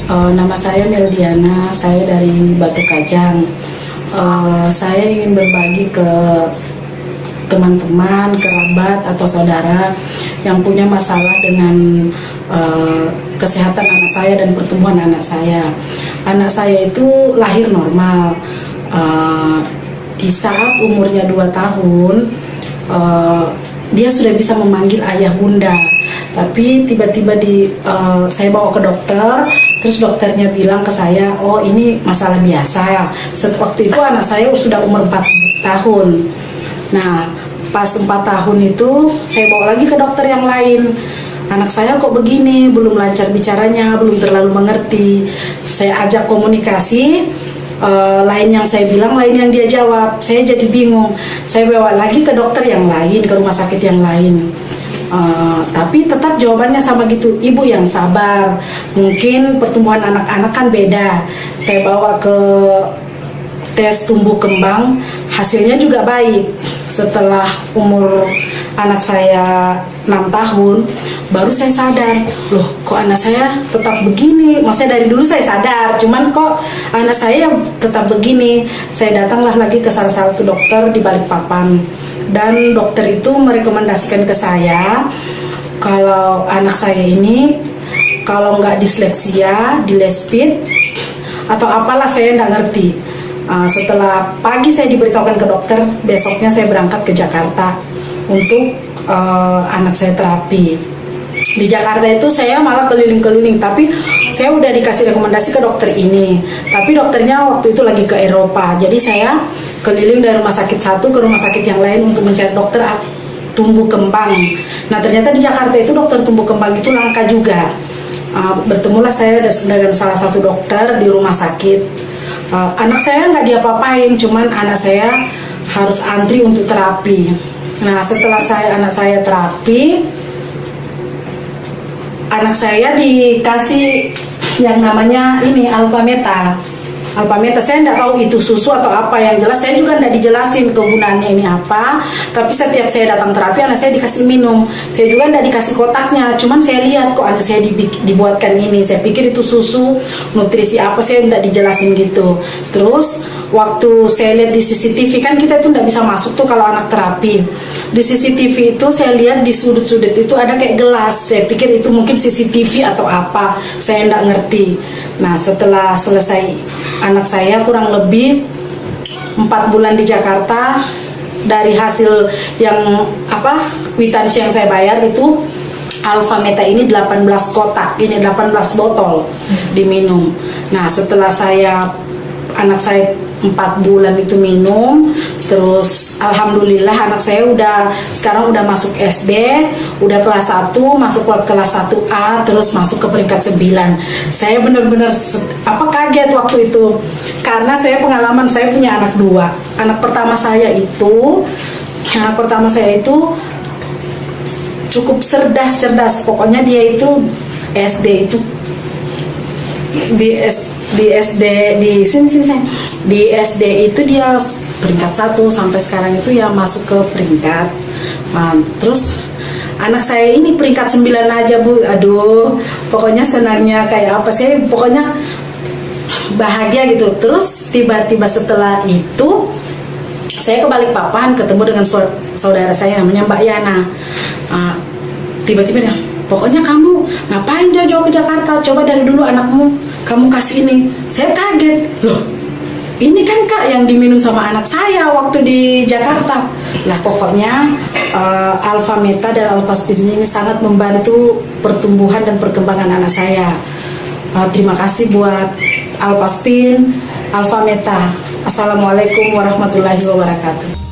Nama saya Meldiana, saya dari Batu Kajang. Saya ingin berbagi ke teman-teman, kerabat atau saudara yang punya masalah dengan kesehatan anak saya dan pertumbuhan anak saya. Anak saya itu lahir normal. Di saat umurnya 2 tahun, dia sudah bisa memanggil ayah bunda. Tapi tiba-tiba saya bawa ke dokter, terus dokternya bilang ke saya, oh ini masalah biasa. Waktu itu anak saya sudah umur 4 tahun. Nah, pas 4 tahun itu saya bawa lagi ke dokter yang lain. Anak saya kok begini, belum lancar bicaranya, belum terlalu mengerti. Saya ajak komunikasi, lain yang saya bilang, lain yang dia jawab. Saya jadi bingung. Saya bawa lagi ke dokter yang lain, ke rumah sakit yang lain. Tapi tetap jawabannya sama gitu, ibu yang sabar, mungkin pertumbuhan anak-anak kan beda. Saya bawa ke tes tumbuh kembang, hasilnya juga baik. Setelah umur anak saya 6 tahun, baru saya sadar, loh kok anak saya tetap begini. Maksudnya dari dulu saya sadar, cuman kok anak saya tetap begini. Saya datanglah lagi ke salah satu dokter di Balikpapan, dan dokter itu merekomendasikan ke saya kalau anak saya ini kalau nggak disleksia, dilespit atau apalah, saya nggak ngerti. Setelah pagi saya diberitahukan ke dokter, besoknya saya berangkat ke Jakarta untuk anak saya terapi. Di Jakarta itu saya malah keliling-keliling, tapi saya udah dikasih rekomendasi ke dokter ini, tapi dokternya waktu itu lagi ke Eropa. Jadi saya keliling dari rumah sakit satu ke rumah sakit yang lain untuk mencari dokter tumbuh kembang. Nah, ternyata di Jakarta itu dokter tumbuh kembang itu langka juga. Bertemulah saya dengan salah satu dokter di rumah sakit. Anak saya nggak diapa-apain, cuman anak saya harus antri untuk terapi. Nah, setelah anak saya terapi, anak saya dikasih yang namanya ini Alfameta. Saya nggak tahu itu susu atau apa, yang jelas saya juga nggak dijelasin kegunaannya ini apa. Tapi setiap saya datang terapi, anak saya dikasih minum. Saya juga nggak dikasih kotaknya, cuman saya lihat kok anak saya dibuatkan ini. Saya pikir itu susu, nutrisi apa, saya nggak dijelasin gitu. Terus waktu saya lihat di CCTV, kan kita itu nggak bisa masuk tuh kalau anak terapi. Di CCTV itu saya lihat di sudut-sudut itu ada kayak gelas. Saya pikir itu mungkin CCTV atau apa, saya nggak ngerti. Nah, setelah selesai anak saya kurang lebih 4 bulan di Jakarta, dari hasil yang kwitansi yang saya bayar itu Alfameta ini 18 kotak, ini 18 botol diminum. Nah, setelah anak saya 4 bulan itu minum, terus alhamdulillah anak saya sekarang udah masuk SD, udah kelas 1, masuk ke kelas 1A, terus masuk ke peringkat 9. Saya benar-benar kaget waktu itu, karena saya pengalaman, saya punya anak 2. Anak pertama saya itu cukup cerdas. Pokoknya dia itu SD itu di SD itu dia peringkat 1 sampai sekarang itu ya masuk ke peringkat. Terus anak saya ini peringkat 9 aja, Bu. Aduh, pokoknya senangnya kayak apa sih, pokoknya bahagia gitu. Terus tiba-tiba setelah itu saya ke Balikpapan, ketemu dengan saudara saya namanya Mbak Yana. Tiba-tiba dia, pokoknya kamu ngapain jauh-jauh ke Jakarta, coba dari dulu anakmu kamu kasih ini. Saya kaget, loh ini kan Kak yang diminum sama anak saya waktu di Jakarta. Nah, pokoknya Alfameta dan Alfaspin ini sangat membantu pertumbuhan dan perkembangan anak saya. Terima kasih buat Alfaspin, Alfameta. Assalamualaikum warahmatullahi wabarakatuh.